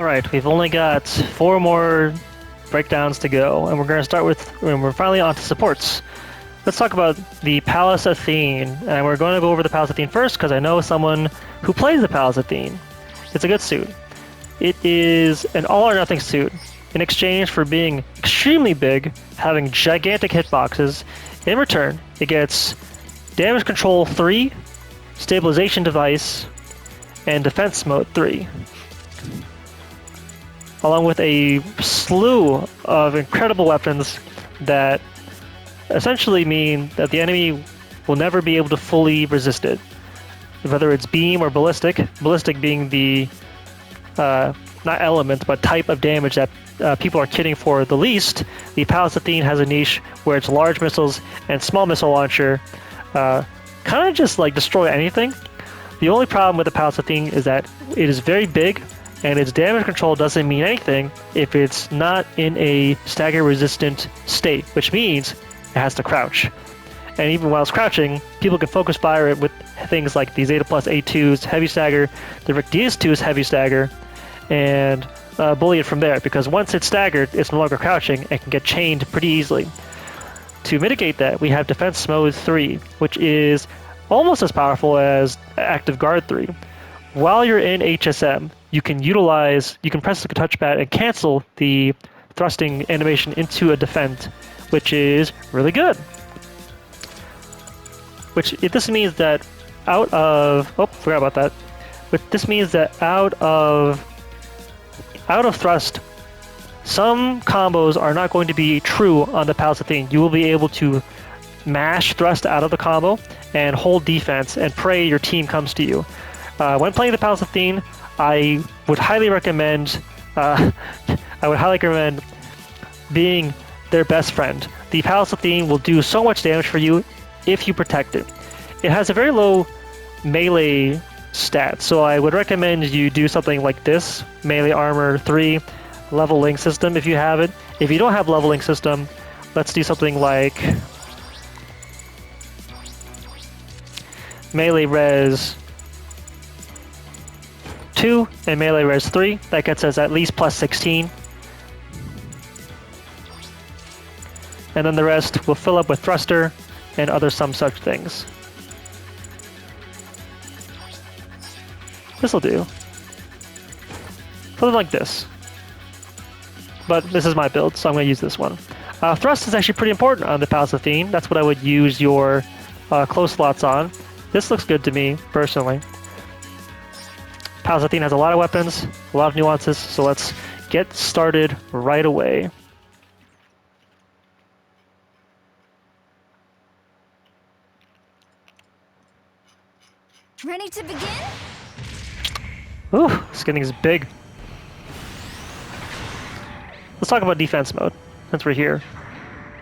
Alright, we've only got 4 more breakdowns to go, and we're going to start with, and we're finally on to supports. Let's talk about the Palace Athene, and we're going to go over the Palace Athene first because I know someone who plays the Palace Athene. It's a good suit. It is an all-or-nothing suit. In exchange for being extremely big, having gigantic hitboxes, in return, it gets damage control 3, stabilization device, and defense mode 3. Along with a slew of incredible weapons that essentially mean that the enemy will never be able to fully resist it. Whether it's beam or ballistic, ballistic being the, not element, but type of damage that people are kidding for the least, the Palace Athene has a niche where its large missiles and small missile launcher kind of just like destroy anything. The only problem with the Palace Athene is that it is very big, and its damage control doesn't mean anything if it's not in a stagger resistant state, which means it has to crouch. And even while it's crouching, people can focus fire it with things like the Zeta Plus A2's heavy stagger, the Rick DS2's heavy stagger, and bully it from there, because once it's staggered, it's no longer crouching and can get chained pretty easily. To mitigate that, we have Defense Mode 3, which is almost as powerful as Active Guard 3. While you're in HSM, you can press the touchpad and cancel the thrusting animation into a defend, which is really good. This means that out of thrust, some combos are not going to be true on the Palace Athene. You will be able to mash thrust out of the combo and hold defense and pray your team comes to you. When playing the Palace Athene, I would highly recommend being their best friend. The Palace Athene will do so much damage for you if you protect it. It has a very low melee stat, so I would recommend you do something like this: melee armor 3, leveling system if you have it. If you don't have leveling system, let's do something like melee res 2 and melee res 3. That gets us at least plus 16. And then the rest will fill up with thruster and other some such things. This'll do. Something like this. But this is my build, so I'm going to use this one. Thrust is actually pretty important on the Palace Athene. That's what I would use your close slots on. This looks good to me, personally. Palace Athene has a lot of weapons, a lot of nuances, so let's get started right away. Ready to begin? Ooh, this getting is big. Let's talk about defense mode, since we're here.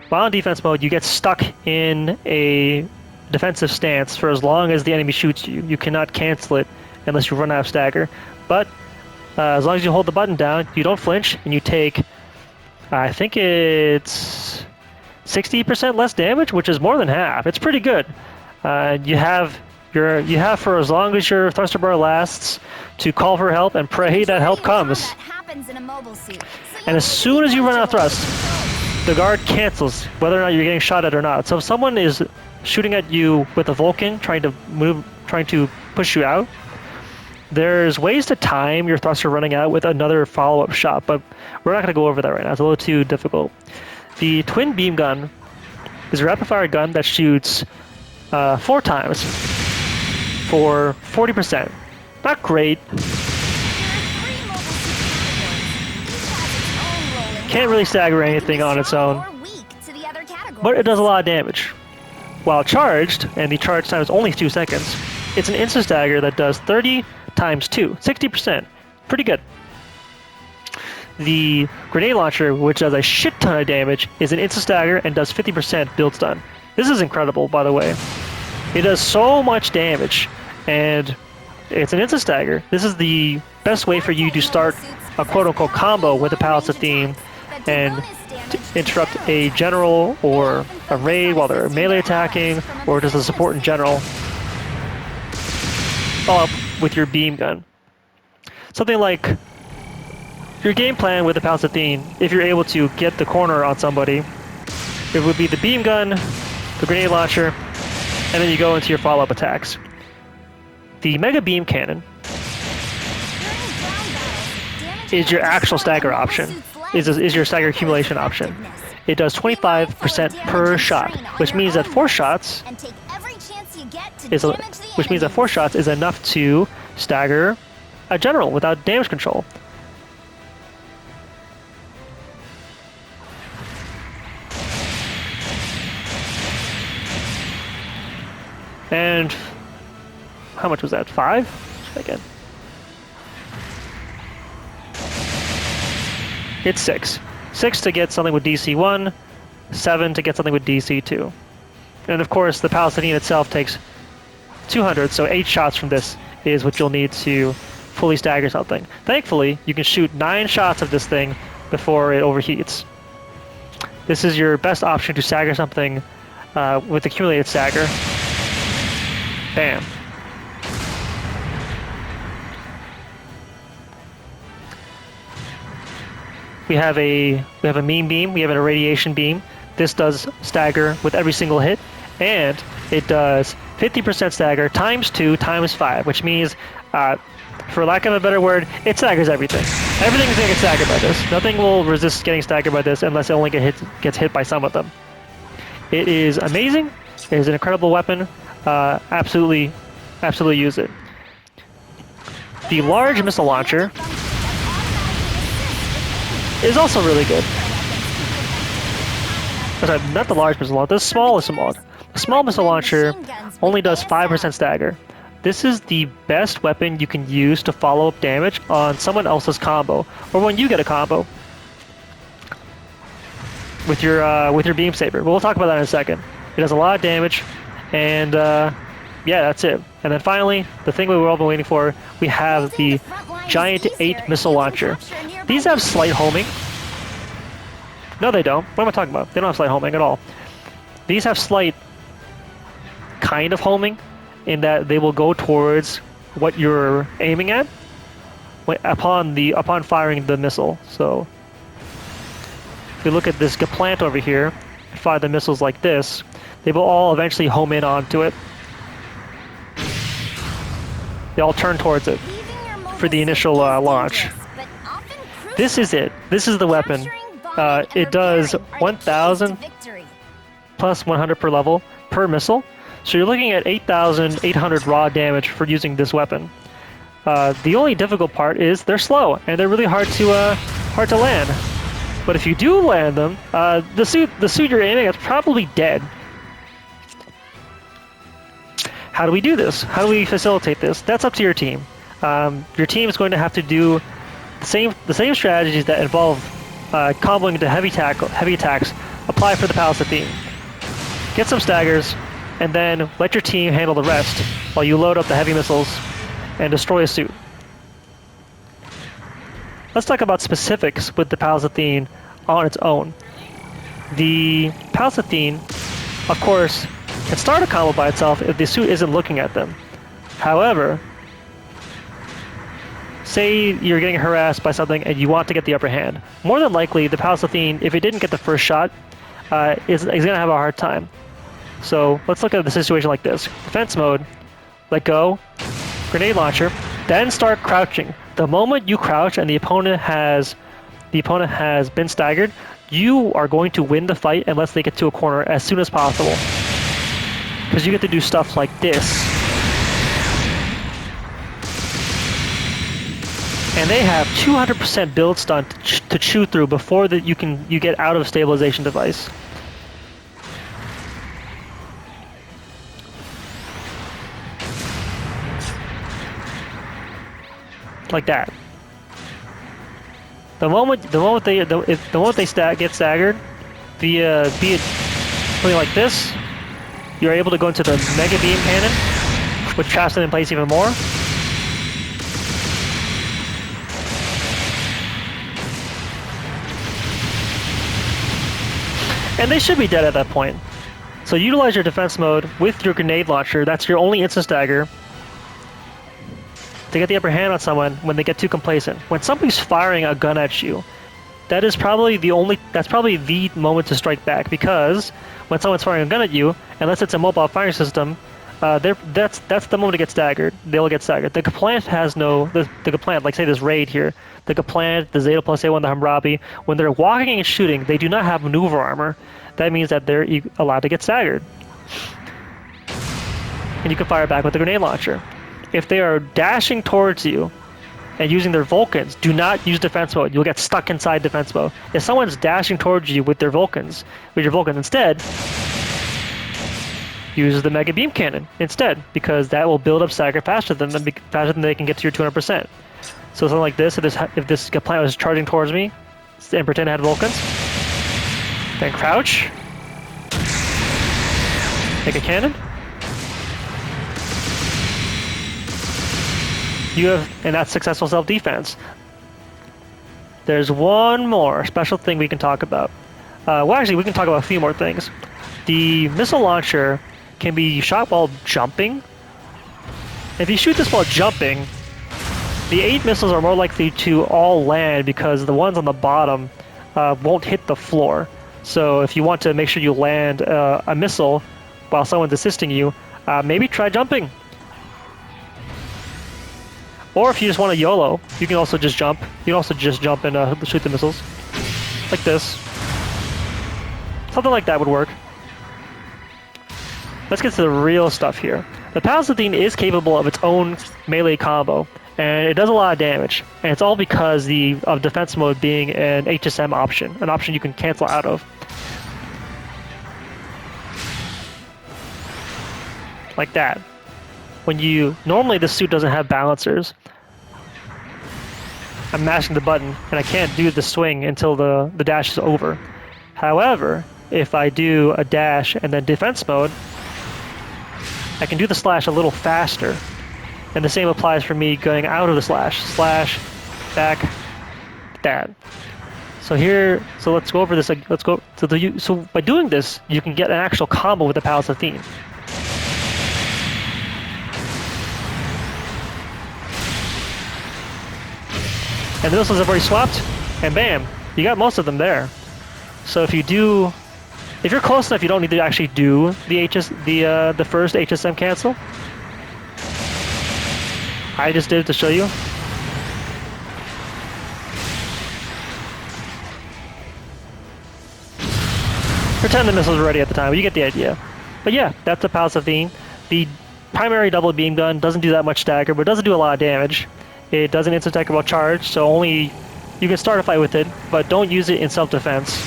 While in defense mode, you get stuck in a defensive stance for as long as the enemy shoots you. You cannot cancel it unless you run out of stagger. But as long as you hold the button down, you don't flinch, and you take, I think it's 60% less damage, which is more than half. It's pretty good. You have for as long as your thruster bar lasts to call for help and pray that help comes. And as soon as you run out of thrust, the guard cancels whether or not you're getting shot at or not. So if someone is shooting at you with a Vulcan trying to push you out, there's ways to time your thruster running out with another follow-up shot, but we're not going to go over that right now. It's a little too difficult. The twin beam gun is a rapid-fire gun that shoots 4 times for 40%. Not great. Can't really stagger anything on its own, but it does a lot of damage. While charged, and the charge time is only 2 seconds, it's an instant stagger that does 30 times 2, 60%. Pretty good. The grenade launcher, which does a shit ton of damage, is an instant stagger and does 50% build stun. This is incredible, by the way. It does so much damage, and it's an instant stagger. This is the best way for you to start a quote-unquote combo with the Palace Athene and to interrupt a general or a raid while they're melee attacking, or just a support in general. Follow up with your beam gun. Something like your game plan with the Palace Athene, if you're able to get the corner on somebody, it would be the beam gun, the grenade launcher, and then you go into your follow-up attacks. The Mega Beam Cannon is your actual stagger option, is your stagger accumulation option. It does 25% per shot, which means that 4 shots is enough to stagger a general without damage control. And how much was that? 5? Again. It's 6. 6 to get something with DC 1, 7 to get something with DC 2. And of course, the Palace Athene itself takes 200, so 8 shots from this is what you'll need to fully stagger something. Thankfully, you can shoot 9 shots of this thing before it overheats. This is your best option to stagger something with accumulated stagger. Bam. We have a mean beam, we have an irradiation beam. This does stagger with every single hit, and it does 50% stagger times 2 times 5, which means, for lack of a better word, it staggers everything. Everything's gonna get staggered by this. Nothing will resist getting staggered by this unless it only gets hit by some of them. It is amazing. It is an incredible weapon. Absolutely use it. The large missile launcher is also really good. Sorry, not the large missile launcher, the smallest one. The small missile launcher only does 5% stagger. This is the best weapon you can use to follow up damage on someone else's combo, or when you get a combo with your beam saber. But we'll talk about that in a second. It does a lot of damage, and yeah, that's it. And then finally, the thing we were all been waiting for, we have the Giant 8 missile launcher. These have slight homing. No, they don't. What am I talking about? They don't have slight homing at all. These have slight kind of homing in that they will go towards what you're aiming at upon firing the missile. So if you look at this plant over here, fire the missiles like this, they will all eventually home in onto it. They all turn towards it for the initial launch. This is it. This is the weapon. It does 1,000 plus 100 per level per missile. So you're looking at 8,800 raw damage for using this weapon. The only difficult part is they're slow and they're really hard to land. But if you do land them, the suit you're aiming at is probably dead. How do we do this? How do we facilitate this? That's up to your team. Your team is going to have to do the same strategies that involve comboing into heavy attacks apply for the Palace Athene. Get some staggers, and then let your team handle the rest while you load up the heavy missiles and destroy a suit. Let's talk about specifics with the Palace Athene on its own. The Palace Athene, of course, can start a combo by itself if the suit isn't looking at them. However, say you're getting harassed by something and you want to get the upper hand. More than likely, the Palace Athene, if it didn't get the first shot, is going to have a hard time. So let's look at the situation like this. Defense mode, let go, grenade launcher, then start crouching. The moment you crouch and the opponent has been staggered, you are going to win the fight unless they get to a corner as soon as possible. Because you get to do stuff like this. And they have 200% build stun to chew through before that you get out of stabilization device. Like that. The moment they get staggered, be it something like this, you're able to go into the Mega Beam Cannon, which traps them in place even more. And they should be dead at that point. So utilize your defense mode with your grenade launcher. That's your only instant stagger. to get the upper hand on someone when they get too complacent. When somebody's firing a gun at you, that's probably the moment to strike back, because when someone's firing a gun at you, unless it's a mobile firing system, that's the moment to get staggered. They'll get staggered. The Kaplant has no the Kaplant, like say this raid here, the Kaplant, the Zeta plus A1, the Hammurabi, when they're walking and shooting, they do not have maneuver armor. That means that they're allowed to get staggered. And you can fire back with the grenade launcher. If they are dashing towards you and using their Vulcans, do not use defense mode. You'll get stuck inside defense mode. If someone's dashing towards you with your Vulcans instead, use the Mega Beam Cannon instead, because that will build up stagger faster than they can get to your 200%. So something like this, if this planet was charging towards me and pretend I had Vulcans, then crouch, make a cannon. And that's successful self-defense. There's one more special thing we can talk about. Well, actually, we can talk about a few more things. The missile launcher can be shot while jumping. If you shoot this while jumping, the 8 missiles are more likely to all land, because the ones on the bottom won't hit the floor. So if you want to make sure you land a missile while someone's assisting you, maybe try jumping. Or if you just want to YOLO, you can also just jump. You can also just jump and shoot the missiles. Like this. Something like that would work. Let's get to the real stuff here. The Palace Athene is capable of its own melee combo, and it does a lot of damage. And it's all because of defense mode being an HSM option, an option you can cancel out of. Like that. Normally this suit doesn't have balancers. I'm mashing the button and I can't do the swing until the dash is over. However, if I do a dash and then defense mode, I can do the slash a little faster. And the same applies for me going out of the slash, back, that. So let's go over this. So by doing this, you can get an actual combo with the Palace Athene. And the missiles have already swapped, and bam, you got most of them there. So if you're close enough, you don't need to actually do the first HSM cancel. I just did it to show you. Pretend the missiles were ready at the time, but you get the idea. But yeah, that's the Palace Athene. The primary double beam gun doesn't do that much stagger, but it doesn't do a lot of damage. It does an instant attack while charged, so you can start a fight with it, but don't use it in self-defense.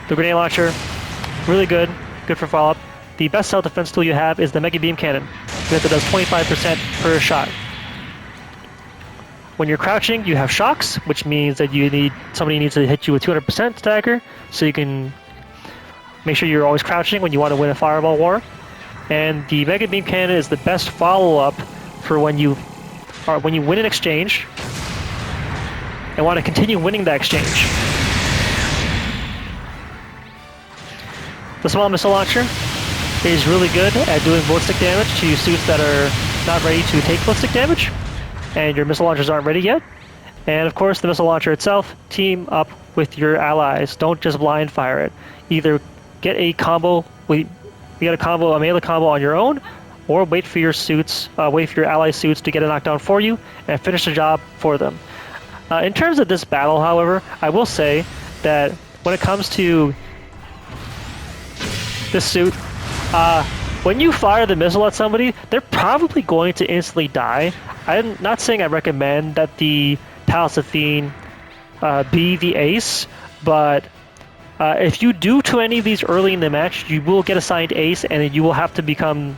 The grenade launcher, really good for follow-up. The best self-defense tool you have is the Mega Beam Cannon, because it does 25% per shot. When you're crouching, you have shocks, which means that somebody needs to hit you with 200% stagger, so you can make sure you're always crouching when you want to win a fireball war. And the Mega Beam Cannon is the best follow-up for when you win an exchange and want to continue winning that exchange. The small missile launcher is really good at doing ballistic damage to suits that are not ready to take ballistic damage, and your missile launchers aren't ready yet. And of course, the missile launcher itself, team up with your allies. Don't just blind fire it. Either get a melee combo on your own, or wait for your ally suits to get a knockdown for you and finish the job for them. In terms of this battle, however, I will say that when it comes to this suit, when you fire the missile at somebody, they're probably going to instantly die. I'm not saying I recommend that the Palace Athene be the ace, but if you do to any of these early in the match, you will get assigned ace, and you will have to become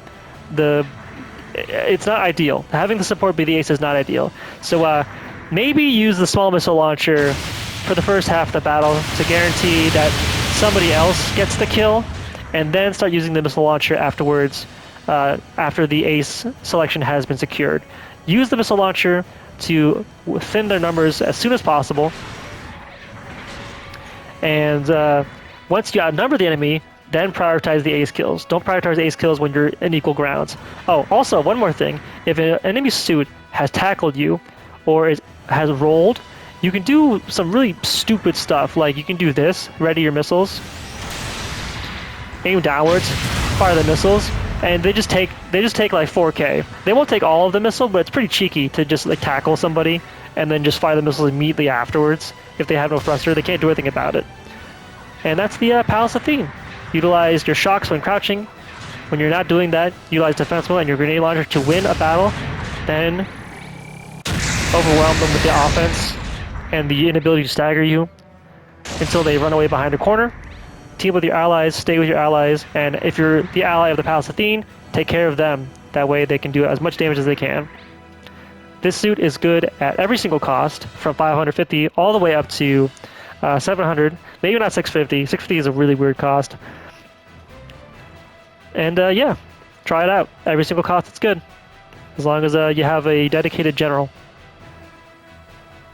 it's not ideal. Having the support be the ace is not ideal. So maybe use the small missile launcher for the first half of the battle to guarantee that somebody else gets the kill, and then start using the missile launcher afterwards, after the ace selection has been secured. Use the missile launcher to thin their numbers as soon as possible, and once you outnumber the enemy, then prioritize the ace kills. Don't prioritize ace kills when you're in equal grounds. Oh, also, one more thing. If an enemy suit has tackled you or has rolled, you can do some really stupid stuff. Like, you can do this, ready your missiles, aim downwards, fire the missiles, and they just take like 4K. They won't take all of the missile, but it's pretty cheeky to just like tackle somebody and then just fire the missiles immediately afterwards. If they have no thruster, they can't do anything about it. And that's the Palace Athene. Utilize your shocks when crouching. When you're not doing that, utilize defense mode and your grenade launcher to win a battle. Then overwhelm them with the offense and the inability to stagger you until they run away behind a corner. Team with your allies, stay with your allies, and if you're the ally of the Palace Athene, take care of them. That way they can do as much damage as they can. This suit is good at every single cost, from 550 all the way up to 700, maybe not 650. 650 is a really weird cost. And yeah, try it out. Every single cost, it's good. As long as you have a dedicated general.